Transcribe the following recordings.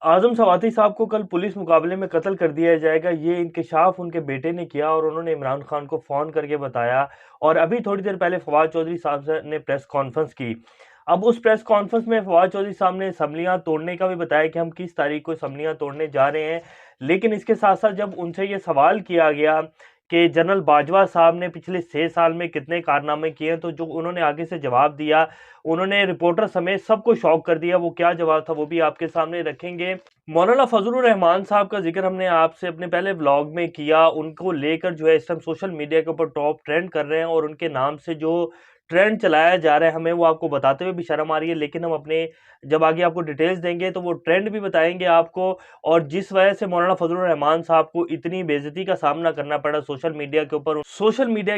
आज़म सवाती साहब को कल पुलिस मुकाबले में कत्ल कर दिया जाएगा, ये इंकशाफ उनके बेटे ने किया और उन्होंने इमरान खान को फ़ोन करके बताया। और अभी थोड़ी देर पहले फवाद चौधरी साहब ने प्रेस कॉन्फ्रेंस की। अब उस प्रेस कॉन्फ्रेंस में फवाद चौधरी साहब ने असम्बलियाँ तोड़ने का भी बताया कि हम किस तारीख को असम्बलियाँ तोड़ने जा रहे हैं। लेकिन इसके साथ साथ जब उनसे ये सवाल किया गया कि जनरल बाजवा साहब ने पिछले 6 साल में कितने कारनामे किए हैं, तो जो उन्होंने आगे से जवाब दिया, उन्होंने रिपोर्टर समेत सबको शॉक कर दिया। वो क्या जवाब था वो भी आपके सामने रखेंगे। मौलाना फजलुर रहमान साहब का जिक्र हमने आपसे अपने पहले व्लॉग में किया। उनको लेकर जो है इस टाइम सोशल मीडिया के ऊपर टॉप ट्रेंड कर रहे हैं और उनके नाम से जो ट्रेंड चलाया जा रहा है हमें वो आपको बताते हुए भी शर्म आ रही है। लेकिन हम अपने जब आगे आपको डिटेल्स देंगे तो वो ट्रेंड भी बताएंगे आपको। और जिस वजह से मौलाना फजलुर रहमान साहब को इतनी बेइज्जती का सामना करना पड़ा सोशल मीडिया के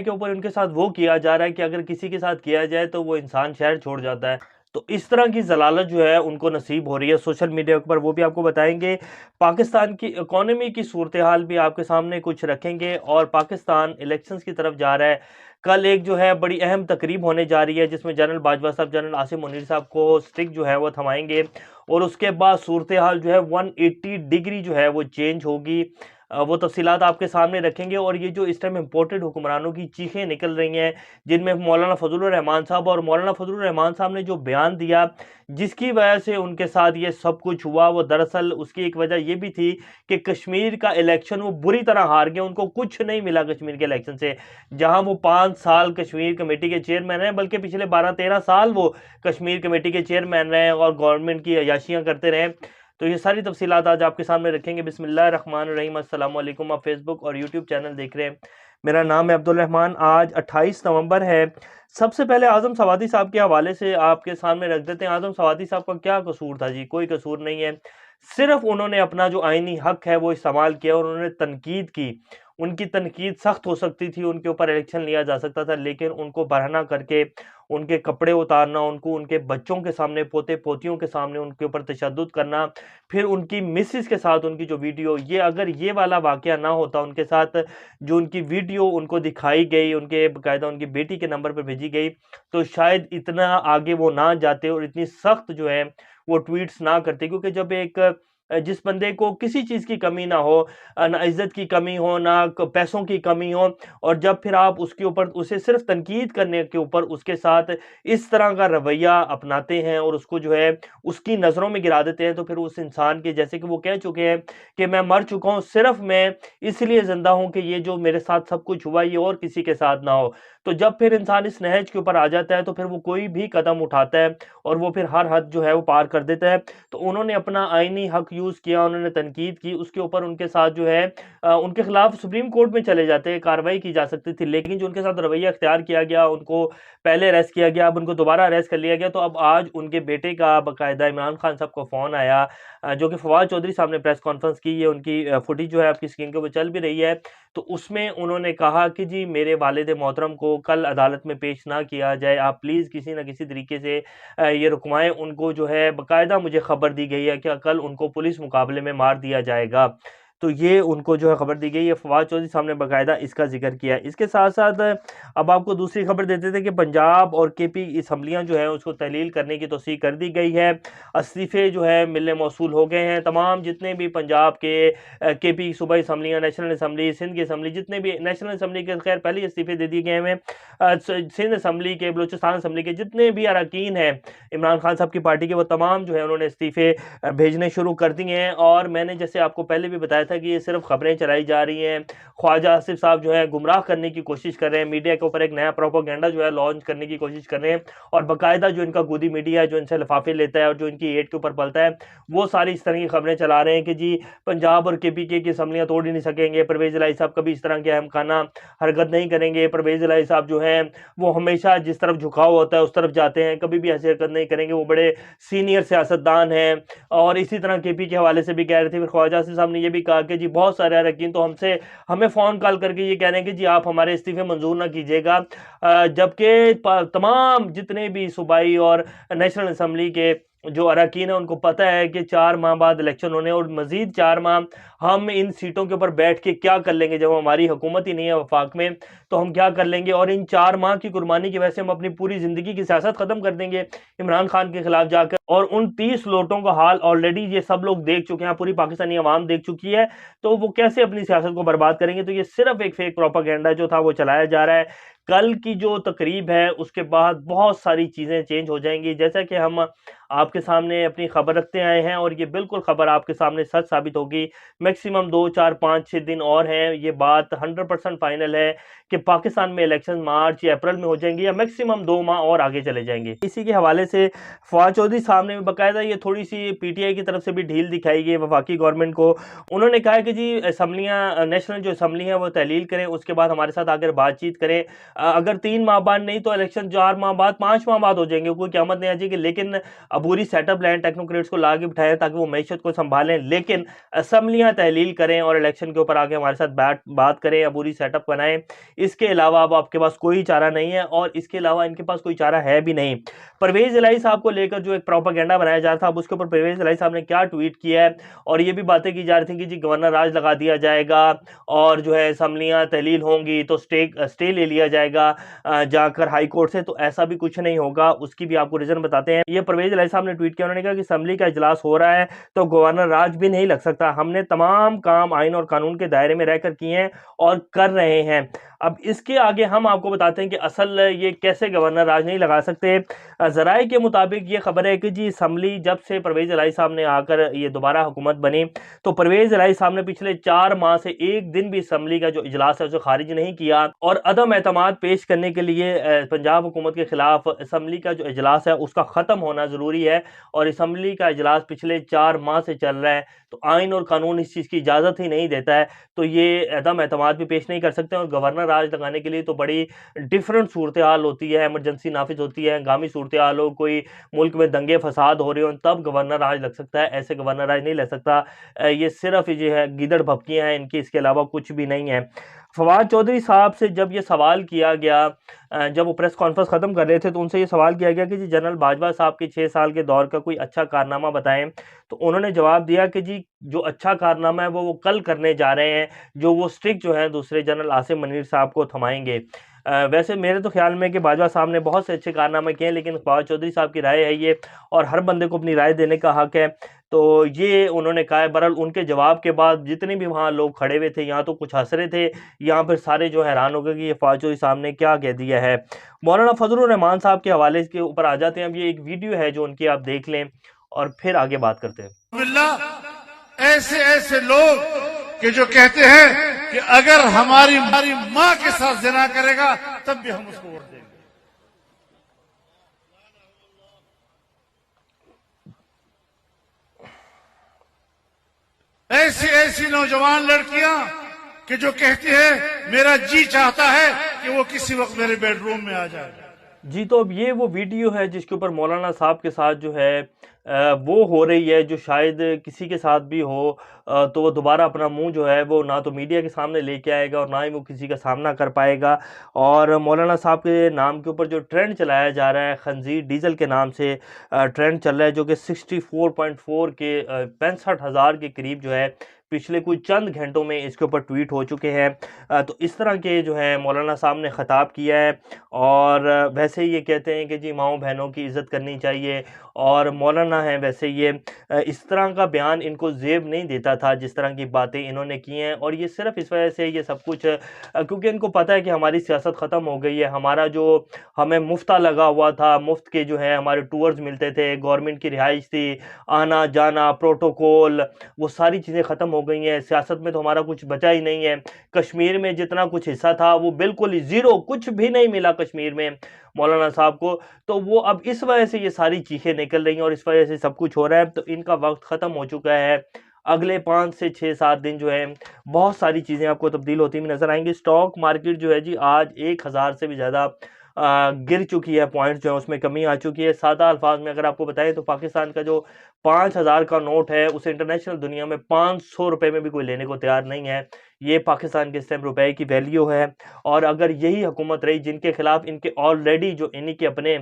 ऊपर उनके साथ वो किया जा रहा है कि अगर किसी के साथ किया जाए तो वो इंसान शहर छोड़ जाता है। तो इस तरह की जलालत जो है उनको नसीब हो रही है सोशल मीडिया के ऊपर, वो भी आपको बताएंगे। पाकिस्तान की इकोनॉमी की सूरत हाल भी आपके सामने कुछ रखेंगे। और पाकिस्तान इलेक्शंस की तरफ जा रहा है। कल एक जो है बड़ी अहम तकरीब होने जा रही है जिसमें जनरल बाजवा साहब जनरल आसिम मुनीर साहब को स्टिक जो है वो थमाएंगे। और उसके बाद सूरत हाल जो है 180 डिग्री जो है वो चेंज होगी। वो तफसीलात आपके सामने रखेंगे। और ये जो इस टाइम इम्पोर्टेड हुक्मरानों की चीखें निकल रही हैं, जिनमें मौलाना फजलुर रहमान साहब, और मौलाना फजलुर रहमान साहब ने जो बयान दिया जिसकी वजह से उनके साथ ये सब कुछ हुआ, वो दरअसल उसकी एक वजह ये भी थी कि कश्मीर का इलेक्शन वो बुरी तरह हार गए। उनको कुछ नहीं मिला कश्मीर के इलेक्शन से। जहां वो 5 साल कश्मीर कमेटी के चेयरमैन रहे, बल्कि पिछले 12-13 साल वो कश्मीर कमेटी के चेयरमैन रहे और गवर्नमेंट की अयाशियां करते रहे। तो ये सारी तफसीलात आज आपके सामने रखेंगे। बिस्मिल्लाहिर्रहमानिर्रहीम, अस्सलाम वालेकुम। आप फेसबुक और यूट्यूब चैनल देख रहे हैं। मेरा नाम है अब्दुल रहमान। आज 28 नवंबर है। सबसे पहले आज़म सवाती साहब के हवाले से आपके सामने रख देते हैं। आज़म सवाती साहब का क्या कसूर था जी? कोई कसूर नहीं है। सिर्फ उन्होंने अपना जो आईनी हक है वो इस्तेमाल किया और उन्होंने तनकीद की। उनकी तनकीद सख्त हो सकती थी, उनके ऊपर इलेक्शन लिया जा सकता था, लेकिन उनको बरहना करके उनके कपड़े उतारना, उनको उनके बच्चों के सामने, पोते पोतियों के सामने उनके ऊपर तशद्दुद करना, फिर उनकी मिसेस के साथ उनकी जो वीडियो, ये अगर ये वाला वाकया ना होता उनके साथ, जो उनकी वीडियो उनको दिखाई गई, उनके बाकायदा उनकी बेटी के नंबर पर भेजी गई, तो शायद इतना आगे वो ना जाते और इतनी सख्त जो है वो ट्वीट्स ना करते। क्योंकि जब एक जिस बंदे को किसी चीज़ की कमी ना हो, ना इज्जत की कमी हो, ना पैसों की कमी हो, और जब फिर आप उसके ऊपर उसे सिर्फ तनकीद करने के ऊपर उसके साथ इस तरह का रवैया अपनाते हैं और उसको जो है उसकी नज़रों में गिरा देते हैं, तो फिर उस इंसान के, जैसे कि वो कह चुके हैं कि मैं मर चुका हूँ, सिर्फ मैं इसलिए जिंदा हूँ कि ये जो मेरे साथ सब कुछ हुआ ये और किसी के साथ ना हो। तो जब फिर इंसान इस नहज के ऊपर आ जाता है तो फिर वो कोई भी कदम उठाता है और वो फिर हर हद जो है वो पार कर देता है। तो उन्होंने अपना आईनी हक यूज़ किया, उन्होंने तनकीद की, उसके ऊपर उनके साथ जो है उनके खिलाफ सुप्रीम कोर्ट में चले जाते, कार्रवाई की जा सकती थी, लेकिन जो उनके साथ रवैया अख्तियार किया गया, उनको पहले अरेस्ट किया गया, अब उनको दोबारा अरेस्ट कर लिया गया। तो अब आज उनके बेटे का बाकायदा इमरान खान साहब को फ़ोन आया, जो कि फवाद चौधरी साहब ने प्रेस कॉन्फ्रेंस की, ये उनकी फुटेज जो है आपकी स्क्रीन के ऊपर चल भी रही है। तो उसमें उन्होंने कहा कि जी मेरे वालिद मोहतरम को कल अदालत में पेश ना किया जाए, आप प्लीज़ किसी न किसी तरीके से ये रुकवाएं। उनको जो है बाकायदा मुझे खबर दी गई है कि कल उनको पुलिस मुकाबले में मार दिया जाएगा। तो ये उनको जो है खबर दी गई है। फवाद चौधरी साहब ने बाकायदा इसका जिक्र किया है। इसके साथ साथ अब आपको दूसरी खबर देते थे कि पंजाब और केपी असम्बलियाँ जो है उसको तहलील करने की तौसीक कर दी गई है। इस्तीफ़े जो है मिलने मौसूल हो गए हैं। तमाम जितने भी पंजाब के केपी सूबाई असम्बलियाँ, नेशनल असम्बली, सिंध की असम्बली, जितने भी नेशनल असम्बली के खैर पहले इस्तीफ़े दे दिए गए हैं। सिंध असम्बली के, बलूचिस्तान असम्बली के जितने भी अरकान हैं इमरान खान साहब की पार्टी के, वो तमाम जो है उन्होंने इस्तीफ़े भेजने शुरू कर दिए हैं। और मैंने जैसे आपको पहले भी बताया था कि ये सिर्फ खबरें चलाई जा रही हैं। ख्वाजा आसिफ साहब जो है गुमराह करने की कोशिश कर रहे हैं, मीडिया के ऊपर एक नया प्रोपेगेंडा जो है लॉन्च करने की कोशिश कर रहे हैं। और बाकायदा जो इनका गोदी मीडिया है, जो इनसे लिफाफे लेता है और जो इनकी एड के ऊपर पलता है, वो सारी इस तरह की खबरें चला रहे हैं कि जी पंजाब और केपीके की असम्बलियाँ तोड़ ही नहीं सकेंगे, परवेज़ इलाही साहब कभी इस तरह के अहम खाना हरकत नहीं करेंगे, परवेज़ इलाही साहब जो हैं वो हमेशा जिस तरफ झुकाव होता है उस तरफ जाते हैं, कभी भी ऐसी हरकत नहीं करेंगे, वो बड़े सीनियर सियासतदान हैं। और इसी तरह केपी के हवाले से भी कह रहे थे। फिर ख्वाजा आसिफ साहब ने ये भी कहा कि जी बहुत सारे अरकान तो हमें फ़ोन कॉल करके ये कह रहे हैं कि जी आप हमारे इस्तीफ़े मंजूर ना कीजिएगा, जबकि तमाम जितने भी सूबाई और नेशनल असम्बली के जो अरकान है उनको पता है कि 4 माह बाद इलेक्शन होने और मजीद 4 माह हम इन सीटों के ऊपर बैठ के क्या कर लेंगे, जब हमारी हुकूमत ही नहीं है वफाक में तो हम क्या कर लेंगे। और इन 4 माह की कुर्बानी की वजह से हम अपनी पूरी ज़िंदगी की सियासत ख़त्म कर देंगे इमरान खान के खिलाफ जाकर। और उन 30 लोटों का हाल ऑलरेडी ये सब लोग देख चुके हैं, पूरी पाकिस्तानी अवाम देख चुकी है, तो वो कैसे अपनी सियासत को बर्बाद करेंगे। तो ये सिर्फ एक फेक प्रोपागेंडा जो था वो चलाया जा रहा है। कल की जो तकरीब है उसके बाद बहुत सारी चीज़ें चेंज हो जाएंगी, जैसा कि हम आपके सामने अपनी खबर रखते आए हैं और ये बिल्कुल खबर आपके सामने सच साबित होगी। मैक्सिमम 2, 4, 5, 6 दिन और हैं, ये बात 100% फाइनल है कि पाकिस्तान में इलेक्शन मार्च या अप्रैल में हो जाएंगे या मैक्सिमम 2 माह और आगे चले जाएंगे। इसी के हवाले से फवाद चौधरी साहब ने बाकायदा ये थोड़ी सी पीटीआई की तरफ से भी ढील दिखाई गई वफाकी गवर्नमेंट को। उन्होंने कहा है कि जी असम्बलियाँ, नेशनल जो असम्बली है वो तहलील करें, उसके बाद हमारे साथ आकर बातचीत करें। अगर 3 माह बाद नहीं तो इलेक्शन 4 माह बाद, 5 माह बाद हो जाएंगे, कोई क़यामत नहीं आ जाएगी। लेकिन अबूरी सेटअप लाइन टेक्नोक्रेट्स को ला के बिठाएं ताकि वो मैशत को संभालें, लेकिन असम्बलियाँ तहलील करें और इलेक्शन के ऊपर आके हमारे साथ बात करें, अबूरी सेटअप बनाएं। इसके अलावा अब आपके पास कोई चारा नहीं है और इसके अलावा इनके पास कोई चारा है भी नहीं। परवेज इलाही साहब को लेकर जो एक प्रोपेगेंडा बनाया जा रहा था, अब उसके ऊपर परवेज इलाही साहब ने क्या ट्वीट किया है और ये भी बातें की जा रही थी कि जी गवर्नर राज लगा दिया जाएगा और जो है असम्बलियाँ तहलील होंगी तो स्टे ले लिया जाएगा जाकर हाई कोर्ट से। तो ऐसा भी कुछ नहीं होगा, उसकी भी आपको रीजन बताते हैं। ये परवेज इलाही साहब ने ट्वीट किया, उन्होंने कहा कि असम्बली का इजलास हो रहा है तो गवर्नर राज भी नहीं लग सकता। हमने तमाम काम आइन और कानून के दायरे में रहकर किए हैं और कर रहे हैं। अब इसके आगे हम आपको बताते हैं कि असल ये कैसे गवर्नर राज नहीं लगा सकते। ज़राए के मुताबिक ये खबर है कि जी असम्बली जब से परवेज इलाही साहब ने आकर ये दोबारा हुकूमत बनी तो परवेज इलाही साहब ने पिछले 4 माह से एक दिन भी असम्बली का जो इजलास है उसे खारिज नहीं किया। और अदम एतमाद पेश करने के लिए पंजाब हुकूमत के खिलाफ असम्बली का जो इजलास है उसका ख़त्म होना ज़रूरी है। और असम्बली का इजलास पिछले 4 माह से चल रहा है, तो आइन और कानून इस चीज़ की इजाज़त ही नहीं देता है, तो ये अदम एतमाद भी पेश नहीं कर सकते। और गवर्नर राज लगाने के लिए तो बड़ी डिफरेंट सूरत हाल होती है, एमरजेंसी नाफिज होती है, हंगामी सूरत हाल हो, कोई मुल्क में दंगे फसाद हो रहे हो, तब गवर्नर राज लग सकता है, ऐसे गवर्नर राज नहीं लग सकता। ये सिर्फ जो है गीदड़ भपकियाँ हैं इनकी, इसके अलावा कुछ भी नहीं है। फवाद चौधरी साहब से जब ये सवाल किया गया, जब वो प्रेस कॉन्फ्रेंस ख़त्म कर रहे थे तो उनसे ये सवाल किया गया कि जी जनरल बाजवा साहब के 6 साल के दौर का कोई अच्छा कारनामा बताएं। तो उन्होंने जवाब दिया कि जी जो अच्छा कारनामा है वो कल करने जा रहे हैं, जो वो स्टिक जो है दूसरे जनरल आसिम मनीर साहब को थमाएंगे। वैसे मेरे तो ख्याल में कि बाजवा साहब ने बहुत से अच्छे कारनामे किए हैं, लेकिन फवाद चौधरी साहब की राय है ये और हर बंदे को अपनी राय देने का हक है। तो ये उन्होंने कहा है। बहरहाल उनके जवाब के बाद जितने भी वहाँ लोग खड़े हुए थे, यहाँ तो कुछ हंस रहे थे, यहाँ पर सारे जो हैरान हो गए कि ये फवाद चौधरी साहब ने क्या कह दिया है। मौलाना फजलुर रहमान साहब के हवाले के ऊपर आ जाते हैं। अब ये एक वीडियो है जो उनकी, आप देख लें और फिर आगे बात करते हैं। ऐसे ऐसे लोग कि जो कहते हैं कि अगर हमारी माँ के साथ जिना करेगा तब भी हम उसको वोट देंगे। ऐसी ऐसी नौजवान लड़कियां कि जो कहती है मेरा जी चाहता है कि वो किसी वक्त मेरे बेडरूम में आ जाए। जी, तो अब ये वो वीडियो है जिसके ऊपर मौलाना साहब के साथ जो है वो हो रही है, जो शायद किसी के साथ भी हो तो वो दोबारा अपना मुंह जो है वो ना तो मीडिया के सामने लेके आएगा और ना ही वो किसी का सामना कर पाएगा। और मौलाना साहब के नाम के ऊपर जो ट्रेंड चलाया जा रहा है, खंजीर डीजल के नाम से ट्रेंड चल रहा है, जो कि 64.4 के 65,000 के करीब जो है पिछले कुछ चंद घंटों में इसके ऊपर ट्वीट हो चुके हैं। तो इस तरह के जो है मौलाना साहब ने ख़ताब किया है और वैसे ये कहते हैं कि जी माओ बहनों की इज़्ज़त करनी चाहिए और मौलाना हैं। वैसे ये इस तरह का बयान इनको ज़ेब नहीं देता था जिस तरह की बातें इन्होंने की हैं। और ये सिर्फ इस वजह से ये सब कुछ क्योंकि इनको पता है कि हमारी सियासत ख़त्म हो गई है। हमारा जो हमें मुफ्ता लगा हुआ था, मुफ्त के जो है हमारे टूर्स मिलते थे, गवर्नमेंट की रिहाइश थी, आना जाना, प्रोटोकॉल, वो सारी चीज़ें ख़त्म हो गई हैं। सियासत में तो हमारा कुछ बचा ही नहीं है। कश्मीर में जितना कुछ हिस्सा था वो बिल्कुल ही ज़ीरो, कुछ भी नहीं मिला कश्मीर में मौलाना साहब को। तो वो अब इस वजह से ये सारी चीखें निकल रही हैं और इस वजह से सब कुछ हो रहा है। तो इनका वक्त ख़त्म हो चुका है। अगले 5 से 6-7 दिन जो है बहुत सारी चीज़ें आपको तब्दील होती हुई नज़र आएंगी। स्टॉक मार्केट जो है जी आज 1000 से भी ज़्यादा गिर चुकी है, पॉइंट्स जो है उसमें कमी आ चुकी है। सादा अल्फाज में अगर आपको बताएं तो पाकिस्तान का जो 5,000 का नोट है, उसे इंटरनेशनल दुनिया में 500 रुपए में भी कोई लेने को तैयार नहीं है। ये पाकिस्तान के इस टाइम रुपए की वैल्यू है। और अगर यही हुकूमत रही जिनके खिलाफ इनके ऑलरेडी जो इन्हीं के अपने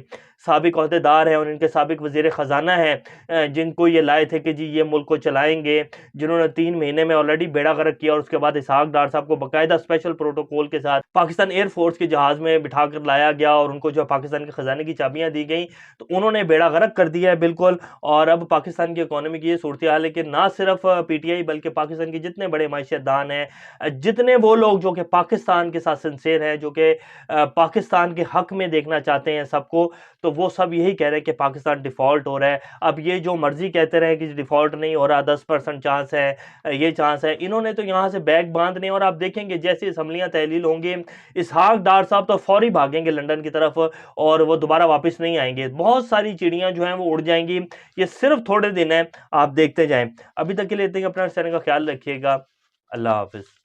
साबिक अहदेदार हैं और इनके साबिक वजीर ख़जाना हैं, जिनको ये लाए थे कि जी ये मुल्क को चलाएंगे, जिन्होंने 3 महीने में ऑलरेडी बेड़ा गर्क किया और उसके बाद इसहाक डार साहब को बाकायदा स्पेशल प्रोटोकॉल के साथ पाकिस्तान एयरफोर्स के जहाज़ में बिठा कर लाया गया और उनको जो पाकिस्तान के ख़जाने की चाबियाँ दी गई, तो उन्होंने बेड़ा गर्क कर दिया है बिल्कुल। और अब पाकिस्तान की इकॉनमी की ये सूरत हाल है कि ना सिर्फ PTI बल्कि पाकिस्तान के जितने बड़े मैशतदान हैं, जितने वो लोग जो कि पाकिस्तान के साथ सिंसेर हैं, जो कि पाकिस्तान के हक में देखना चाहते हैं सबको, तो वो सब यही कह रहे हैं कि पाकिस्तान डिफ़ॉल्ट हो रहा है। अब ये जो मर्जी कहते रहे कि डिफ़ॉल्ट नहीं हो रहा, 10% चांस है, ये चांस है, इन्होंने तो यहाँ से बैग बांधने। और आप देखेंगे जैसी असम्बलियाँ तहलील होंगी, इसहाक डार साहब तो फौरी भागेंगे लंदन की तरफ और वो दोबारा वापस नहीं आएंगे। बहुत सारी चिड़ियाँ जो हैं वो उड़ जाएंगी। ये सिर्फ थोड़े दिन है, आप देखते जाएं। अभी तक के लिए इतने, अपना चैनल का ख्याल रखिएगा। अल्लाह हाफिज़।